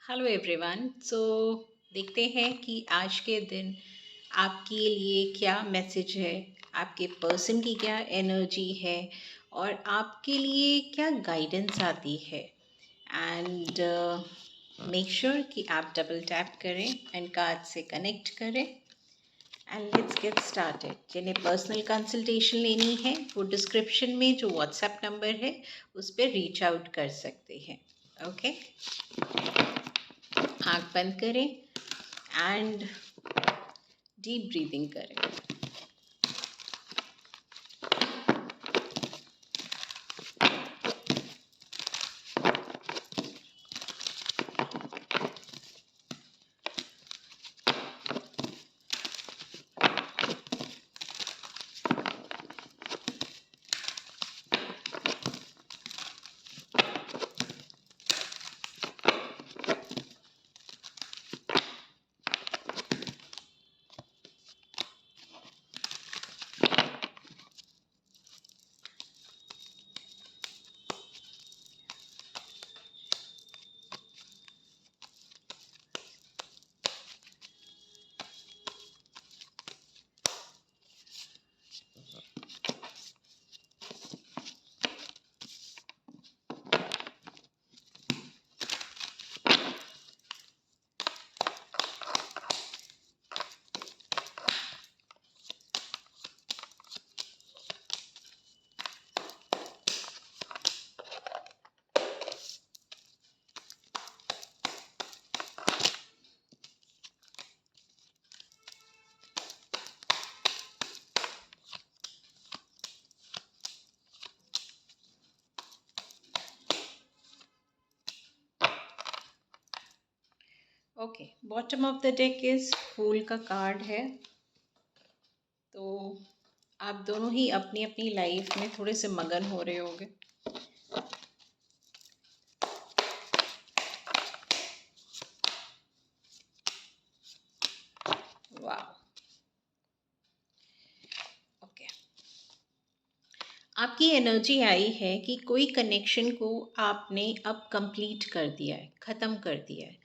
Hello everyone. देखते हैं कि आज के दिन आपके लिए क्या मैसेज है, आपके पर्सन की क्या एनर्जी है और आपके लिए क्या गाइडेंस आती है। एंड मेक श्योर कि आप डबल टैप करें एंड कार्ड से कनेक्ट करें एंड लेट्स गेट स्टार्टेड। जिन्हें पर्सनल कंसल्टेशन लेनी है वो डिस्क्रिप्शन में जो व्हाट्सएप नंबर है उस पर रीच आउट कर सकते हैं। ओके, आँख बंद करें एंड डीप ब्रीदिंग करें। Okay, bottom of the deck is fool का कार्ड है। तो आप दोनों ही अपनी अपनी लाइफ में थोड़े से मगन हो रहे होंगे। वाह, ओके। आपकी एनर्जी आई है कि कोई कनेक्शन को आपने अब कंप्लीट कर दिया है, ख़त्म कर दिया है।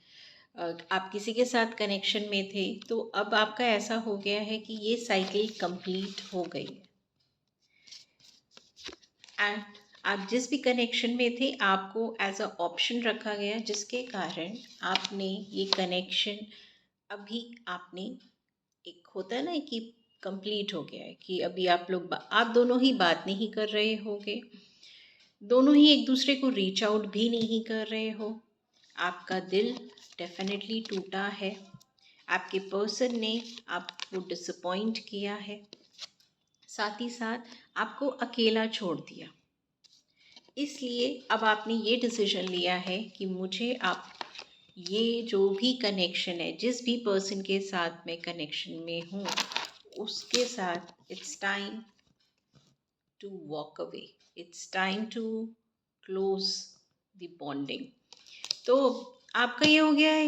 आप किसी के साथ कनेक्शन में थे तो अब आपका ऐसा हो गया है कि ये साइकिल कंप्लीट हो गई है। एंड आप जिस भी कनेक्शन में थे आपको एज अ ऑप्शन रखा गया, जिसके कारण आपने ये कनेक्शन अभी आपने, एक होता है ना कि कंप्लीट हो गया है, कि अभी आप दोनों ही बात नहीं कर रहे होगे, दोनों ही एक दूसरे को रीच आउट भी नहीं कर रहे हो। आपका दिल डेफिनेटली टूटा है, आपके पर्सन ने आपको डिसअपॉइंट किया है, साथ ही साथ आपको अकेला छोड़ दिया। इसलिए अब आपने ये डिसीजन लिया है कि मुझे आप ये जो भी कनेक्शन है, जिस भी पर्सन के साथ मैं कनेक्शन में हूँ उसके साथ it's time to walk away, it's time to close the bonding. तो आपका ये हो गया है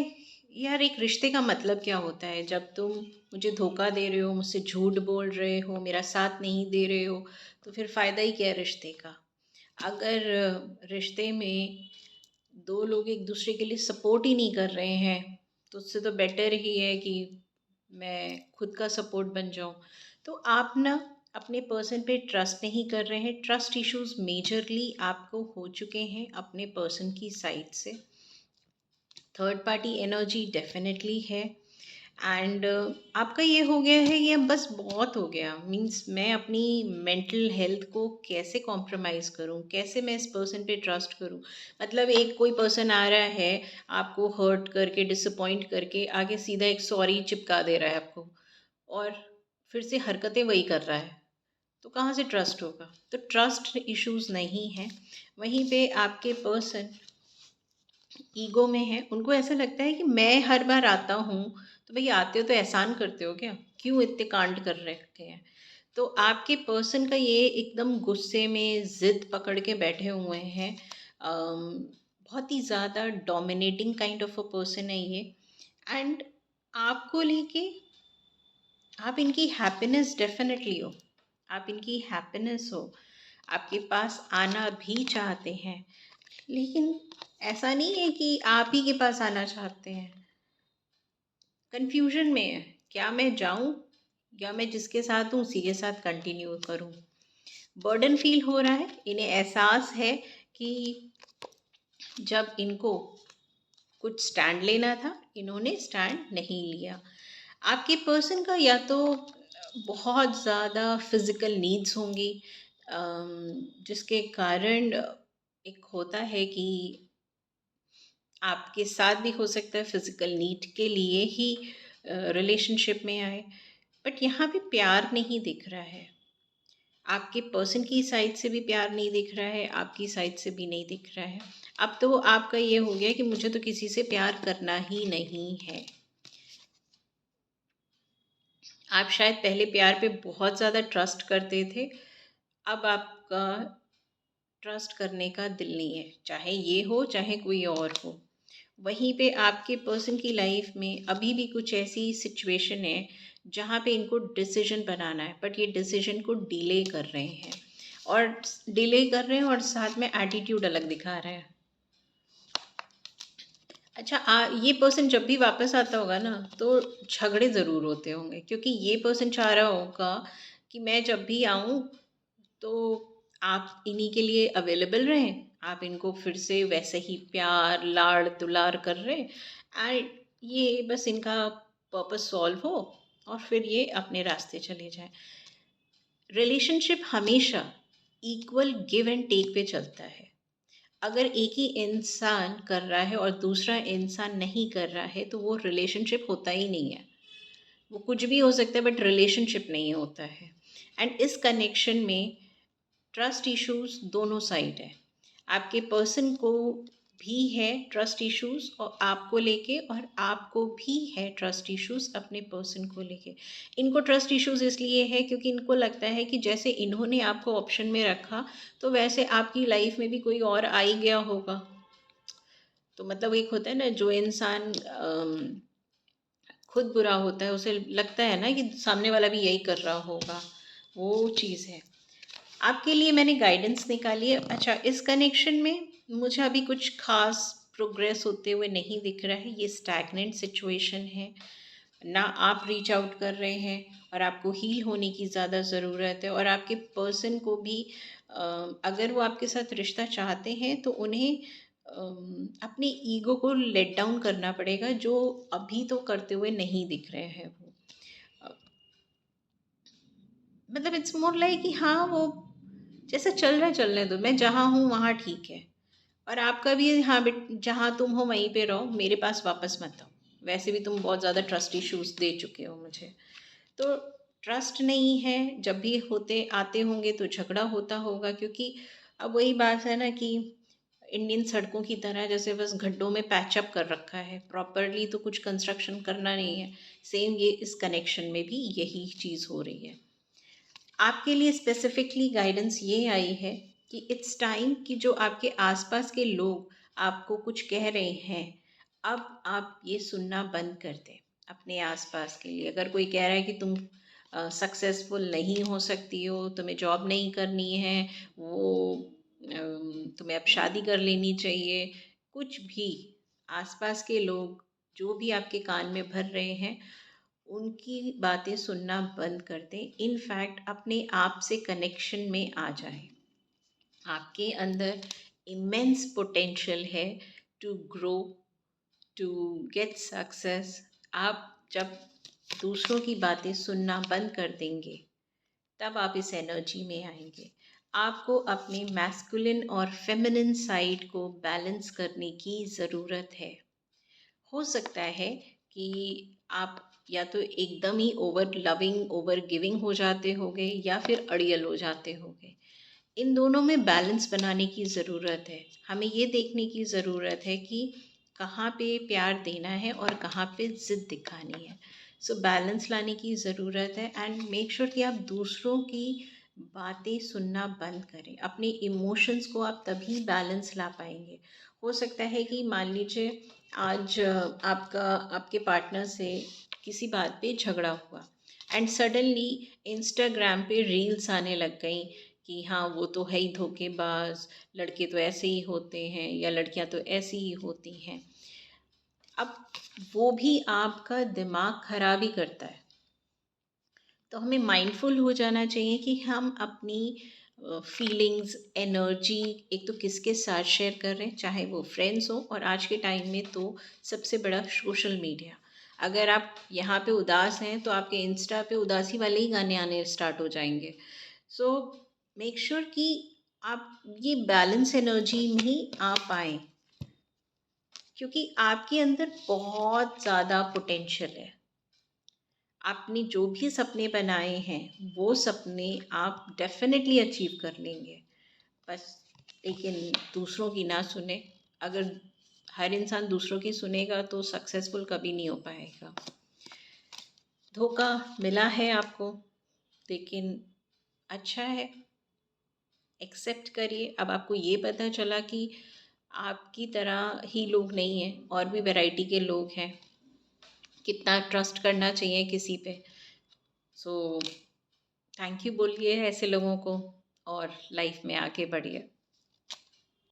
यार, एक रिश्ते का मतलब क्या होता है? जब तुम मुझे धोखा दे रहे हो, मुझसे झूठ बोल रहे हो, मेरा साथ नहीं दे रहे हो, तो फिर फ़ायदा ही क्या है रिश्ते का? अगर रिश्ते में दो लोग एक दूसरे के लिए सपोर्ट ही नहीं कर रहे हैं तो उससे तो बेटर ही है कि मैं खुद का सपोर्ट बन जाऊं। तो आप ना अपने पर्सन पे ट्रस्ट नहीं कर रहे हैं, ट्रस्ट इश्यूज मेजरली आपको हो चुके हैं अपने पर्सन की साइड से। थर्ड पार्टी एनर्जी डेफिनेटली है। एंड आपका ये हो गया है, ये अब बस बहुत हो गया। मीन्स मैं अपनी मेंटल हेल्थ को कैसे कॉम्प्रोमाइज़ करूं, कैसे मैं इस पर्सन पे ट्रस्ट करूं? मतलब एक कोई पर्सन आ रहा है, आपको हर्ट करके, डिसअपॉइंट करके, आगे सीधा एक सॉरी चिपका दे रहा है आपको, और फिर से हरकतें वही कर रहा है, तो कहाँ से ट्रस्ट होगा? तो ट्रस्ट इश्यूज नहीं है। वहीं पे आपके पर्सन ईगो में है, उनको ऐसा लगता है कि मैं हर बार आता हूँ, तो भाई आते हो तो एहसान करते हो क्या, क्यों इतने कांड कर रखे हैं? तो आपके पर्सन का ये एकदम गुस्से में जिद पकड़ के बैठे हुए हैं। बहुत ही ज़्यादा dominating kind of a person है ये। एंड आपको लेके, आप इनकी हैप्पीनेस डेफिनेटली हो, आप इनकी हैप्पीनेस हो, आपके पास आना भी चाहते हैं, लेकिन ऐसा नहीं है कि आप ही के पास आना चाहते हैं। कन्फ्यूजन में है, क्या मैं जाऊं या मैं जिसके साथ हूँ उसी के साथ कंटिन्यू करूं। बर्डन फील हो रहा है, इन्हें एहसास है कि जब इनको कुछ स्टैंड लेना था इन्होंने स्टैंड नहीं लिया। आपके पर्सन का या तो बहुत ज़्यादा फिजिकल नीड्स होंगी, जिसके कारण एक होता है कि आपके साथ भी हो सकता है फिजिकल नीड के लिए ही रिलेशनशिप में आए। बट यहाँ पे प्यार नहीं दिख रहा है, आपके पर्सन की साइड से भी प्यार नहीं दिख रहा है, आपकी साइड से भी नहीं दिख रहा है। अब तो आपका ये हो गया कि मुझे तो किसी से प्यार करना ही नहीं है। आप शायद पहले प्यार पे बहुत ज़्यादा ट्रस्ट करते थे, अब आपका ट्रस्ट करने का दिल नहीं है, चाहे ये हो चाहे कोई और हो। वहीं पे आपके पर्सन की लाइफ में अभी भी कुछ ऐसी सिचुएशन है जहाँ पे इनको डिसीजन बनाना है, बट ये डिसीजन को डिले कर रहे हैं, और डिले कर रहे हैं और साथ में एटीट्यूड अलग दिखा रहे हैं। अच्छा, ये पर्सन जब भी वापस आता होगा ना तो झगड़े ज़रूर होते होंगे, क्योंकि ये पर्सन चाह रहा होगा कि मैं जब भी आऊँ तो आप इन्हीं के लिए अवेलेबल रहें, आप इनको फिर से वैसे ही प्यार लाड़ दुलार कर रहे हैं, एंड ये बस इनका पर्पस सॉल्व हो और फिर ये अपने रास्ते चले जाएं। रिलेशनशिप हमेशा इक्वल गिव एंड टेक पे चलता है। अगर एक ही इंसान कर रहा है और दूसरा इंसान नहीं कर रहा है तो वो रिलेशनशिप होता ही नहीं है। वो कुछ भी हो सकता है बट रिलेशनशिप नहीं होता है। एंड इस कनेक्शन में ट्रस्ट इश्यूज दोनों साइड है। आपके पर्सन को भी है ट्रस्ट इश्यूज और आपको लेके, और आपको भी है ट्रस्ट इश्यूज अपने पर्सन को लेके। इनको ट्रस्ट इश्यूज इसलिए है क्योंकि इनको लगता है कि जैसे इन्होंने आपको ऑप्शन में रखा तो वैसे आपकी लाइफ में भी कोई और आ ही गया होगा। तो मतलब एक होता है ना, जो इंसान खुद बुरा होता है उसे लगता है ना कि सामने वाला भी यही कर रहा होगा, वो चीज़ है। आपके लिए मैंने गाइडेंस निकाली है। अच्छा, इस कनेक्शन में मुझे अभी कुछ खास प्रोग्रेस होते हुए नहीं दिख रहा है, ये स्टैग्नेंट सिचुएशन है। ना आप रीच आउट कर रहे हैं और आपको हील होने की ज़्यादा ज़रूरत है, और आपके पर्सन को भी अगर वो आपके साथ रिश्ता चाहते हैं तो उन्हें अपनी ईगो को लेट डाउन करना पड़ेगा, जो अभी तो करते हुए नहीं दिख रहे हैं वो। अ, मतलब इट्स मोर लाइक कि हाँ, वो जैसा चल रहा है चलने दो, मैं जहाँ हूँ वहाँ ठीक है, और आपका भी हाँ बेट, जहाँ तुम हो वहीं पे रहो, मेरे पास वापस मत आओ। वैसे भी तुम बहुत ज़्यादा ट्रस्ट इश्यूज दे चुके हो मुझे। तो ट्रस्ट नहीं है, जब भी होते आते होंगे तो झगड़ा होता होगा, क्योंकि अब वही बात है ना कि इंडियन सड़कों की तरह जैसे बस गड्ढों में पैचअप कर रखा है, प्रॉपरली तो कुछ कंस्ट्रक्शन करना नहीं है। सेम ये इस कनेक्शन में भी यही चीज़ हो रही है। आपके लिए स्पेसिफिकली गाइडेंस ये आई है कि इट्स टाइम कि जो आपके आसपास के लोग आपको कुछ कह रहे हैं, अब आप ये सुनना बंद कर दें। अपने आसपास के लिए अगर कोई कह रहा है कि तुम सक्सेसफुल नहीं हो सकती हो, तुम्हें जॉब नहीं करनी है, वो तुम्हें अब शादी कर लेनी चाहिए, कुछ भी आसपास के लोग जो भी आपके कान में भर रहे हैं उनकी बातें सुनना बंद कर दें। इनफैक्ट अपने आप से कनेक्शन में आ जाएं। आपके अंदर इमेंस पोटेंशियल है to grow, to get success. आप जब दूसरों की बातें सुनना बंद कर देंगे तब आप इस एनर्जी में आएंगे। आपको अपने मैस्कुलिन और फेमिनिन साइड को बैलेंस करने की ज़रूरत है। हो सकता है कि आप या तो एकदम ही ओवर लविंग ओवर गिविंग हो जाते होगे या फिर अड़ियल हो जाते होगे। इन दोनों में बैलेंस बनाने की ज़रूरत है। हमें ये देखने की ज़रूरत है कि कहाँ पे प्यार देना है और कहाँ पे ज़िद दिखानी है। सो बैलेंस लाने की ज़रूरत है, एंड मेक श्योर कि आप दूसरों की बातें सुनना बंद करें। अपने इमोशंस को आप तभी बैलेंस ला पाएंगे। हो सकता है कि मान लीजिए आज आपका आपके पार्टनर से किसी बात पे झगड़ा हुआ, एंड सडनली इंस्टाग्राम पे रील्स आने लग गई कि हाँ वो तो है ही धोखेबाज, लड़के तो ऐसे ही होते हैं या लड़कियां तो ऐसी ही होती हैं। अब वो भी आपका दिमाग खराब ही करता है। तो हमें माइंडफुल हो जाना चाहिए कि हम अपनी फीलिंग्स, एनर्जी एक तो किसके साथ शेयर कर रहे हैं, चाहे वो फ्रेंड्स हो, और आज के टाइम में तो सबसे बड़ा सोशल मीडिया। अगर आप यहाँ पे उदास हैं तो आपके इंस्टा पे उदासी वाले ही गाने आने स्टार्ट हो जाएंगे। सो मेक श्योर कि आप ये बैलेंस एनर्जी में ही आ पाएँ, क्योंकि आपके अंदर बहुत ज़्यादा पोटेंशियल है। आपने जो भी सपने बनाए हैं वो सपने आप डेफिनेटली अचीव कर लेंगे। बस लेकिन दूसरों की ना सुने। अगर हर इंसान दूसरों की सुनेगा तो सक्सेसफुल कभी नहीं हो पाएगा। धोखा मिला है आपको, लेकिन अच्छा है, एक्सेप्ट करिए। अब आपको ये पता चला कि आपकी तरह ही लोग नहीं हैं, और भी वैरायटी के लोग हैं। कितना ट्रस्ट करना चाहिए किसी पे। सो थैंक यू बोलिए ऐसे लोगों को, और लाइफ में आगे बढ़िए।